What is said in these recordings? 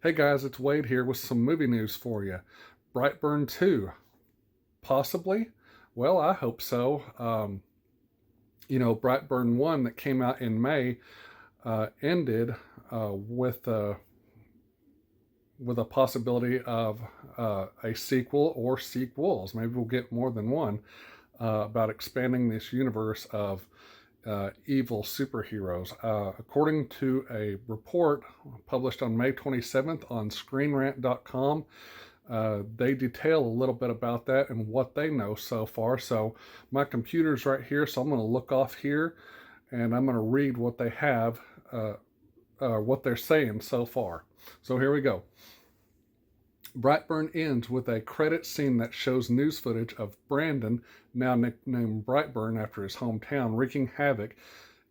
Hey guys, it's Wade here with some movie news for you. BrightBurn 2, possibly? Well, I hope so. BrightBurn 1 that came out in May ended with a possibility of a sequel or sequels. Maybe we'll get more than one about expanding this universe of evil superheroes. According to a report published on May 27th on ScreenRant.com, they detail a little bit about that and what they know so far. So my computer's right here, so I'm going to look off here and I'm going to read what they have, what they're saying so far. So here we go. BrightBurn ends with a credit scene that shows news footage of Brandon, now nicknamed BrightBurn after his hometown, wreaking havoc,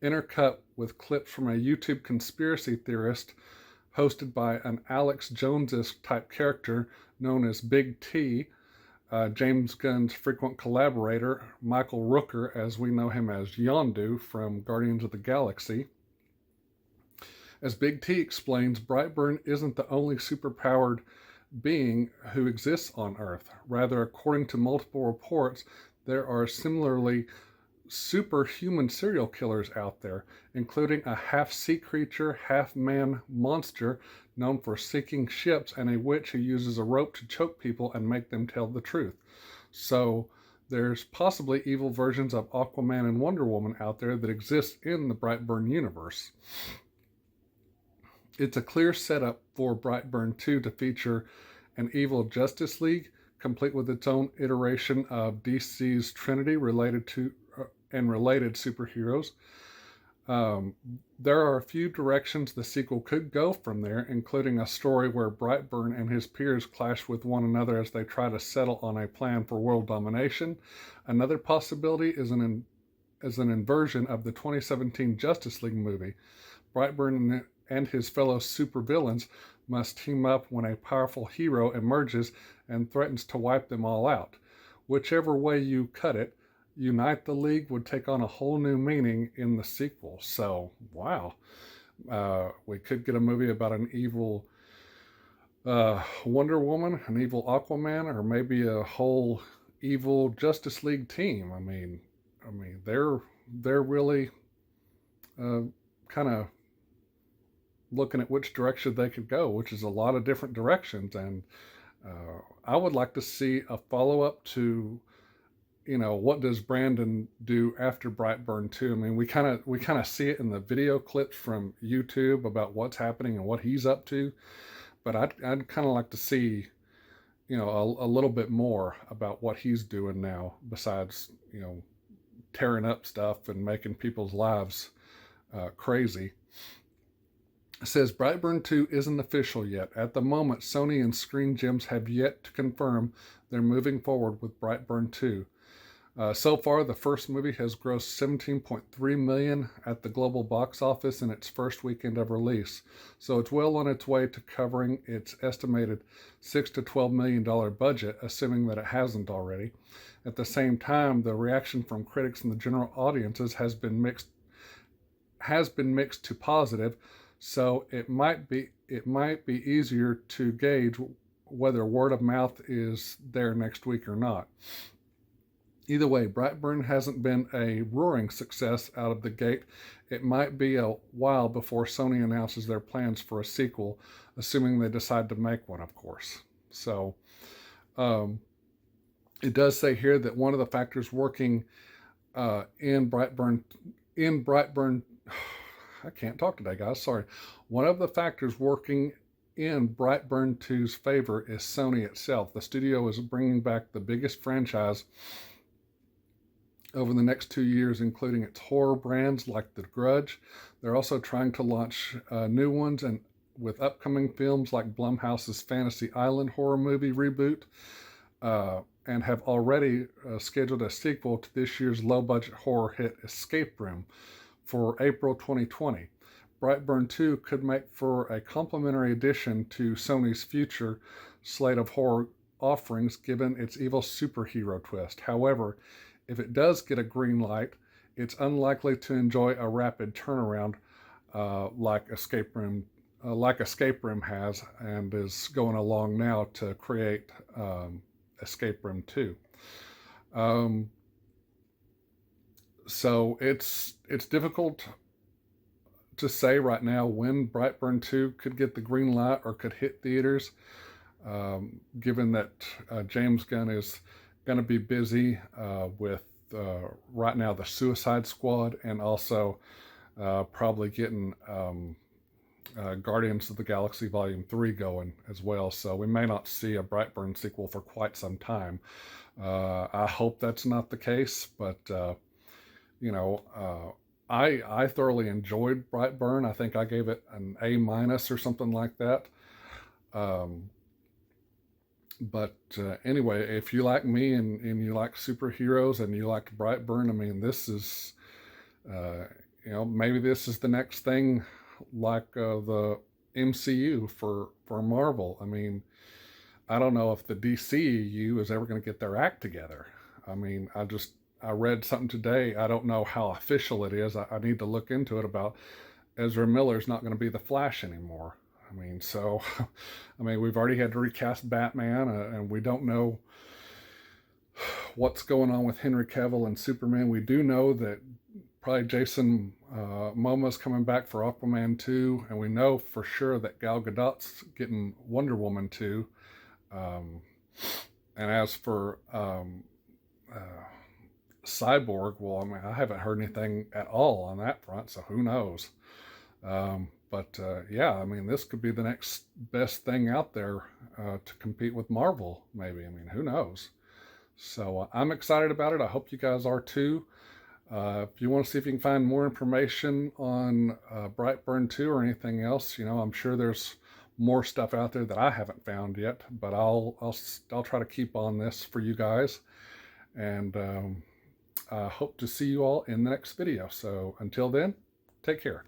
intercut with clips from a YouTube conspiracy theorist hosted by an Alex Jones-esque type character known as Big T, James Gunn's frequent collaborator, Michael Rooker, as we know him as Yondu from Guardians of the Galaxy. As Big T explains, BrightBurn isn't the only superpowered being who exists on Earth. Rather, according to multiple reports, there are similarly superhuman serial killers out there, including a half-sea creature, half-man monster known for sinking ships, and a witch who uses a rope to choke people and make them tell the truth. So there's possibly evil versions of Aquaman and Wonder Woman out there that exist in the BrightBurn universe. It's a clear setup for BrightBurn 2 to feature an evil Justice League, complete with its own iteration of DC's Trinity related superheroes. There are a few directions the sequel could go from there, including a story where BrightBurn and his peers clash with one another as they try to settle on a plan for world domination. Another possibility is an inversion of the 2017 Justice League movie. BrightBurn and his fellow supervillains must team up when a powerful hero emerges and threatens to wipe them all out. Whichever way you cut it, Unite the League would take on a whole new meaning in the sequel. So, wow. We could get a movie about an evil Wonder Woman, an evil Aquaman, or maybe a whole evil Justice League team. I mean, they're really kind of looking at which direction they could go, which is a lot of different directions. And I would like to see a follow-up to, what does Brandon do after BrightBurn 2? I mean, we kind of see it in the video clips from YouTube about what's happening and what he's up to. But I'd kind of like to see, a little bit more about what he's doing now, besides, tearing up stuff and making people's lives crazy. It says BrightBurn 2 isn't official yet. At the moment, Sony and Screen Gems have yet to confirm they're moving forward with BrightBurn 2. So far, the first movie has grossed $17.3 million at the global box office in its first weekend of release, so it's well on its way to covering its estimated $6 to $12 million budget, assuming that it hasn't already. At the same time, the reaction from critics and the general audiences has been mixed to positive, so it might be easier to gauge whether word of mouth is there next week or not. Either way, BrightBurn hasn't been a roaring success out of the gate. It might be a while before Sony announces their plans for a sequel, assuming they decide to make one, of course. So, it does say here that one of the factors working in BrightBurn, I can't talk today, guys. Sorry. One of the factors working in BrightBurn 2's favor is Sony itself. The studio is bringing back the biggest franchise over the next 2 years, including its horror brands like The Grudge. They're also trying to launch new ones, and with upcoming films like Blumhouse's Fantasy Island horror movie reboot, and have already scheduled a sequel to this year's low-budget horror hit Escape Room for April 2020. BrightBurn 2 could make for a complementary addition to Sony's future slate of horror offerings, given its evil superhero twist. However, if it does get a green light, it's unlikely to enjoy a rapid turnaround like Escape Room like Escape Room has, and is going along now to create Escape Room 2. Um, so it's difficult to say right now when Brightburn 2 could get the green light or could hit theaters, given that James Gunn is going to be busy with right now the Suicide Squad, and also probably getting Guardians of the Galaxy Volume 3 going as well. So we may not see a Brightburn sequel for quite some time. I hope that's not the case, but you know, I thoroughly enjoyed Brightburn. I think I gave it an A minus or something like that. Um, but anyway, if you like me and you like superheroes and you like Brightburn, I mean, this is, uh, maybe this is the next thing, like the MCU for Marvel. I mean, I don't know if the DCEU is ever going to get their act together. I mean, I read something today. I don't know how official it is. I need to look into it about Ezra Miller's not going to be the Flash anymore. I mean, so, I mean, we've already had to recast Batman, and we don't know what's going on with Henry Cavill and Superman. We do know that probably Jason Momoa's coming back for Aquaman 2, and we know for sure that Gal Gadot's getting Wonder Woman 2. And as for Cyborg, well, I mean, I haven't heard anything at all on that front, so who knows? But yeah, I mean, this could be the next best thing out there to compete with Marvel, maybe. I mean, who knows? So I'm excited about it. I hope you guys are too. If you want to see if you can find more information on Brightburn 2 or anything else, I'm sure there's more stuff out there that I haven't found yet, but I'll try to keep on this for you guys, and I hope to see you all in the next video. So until then, take care.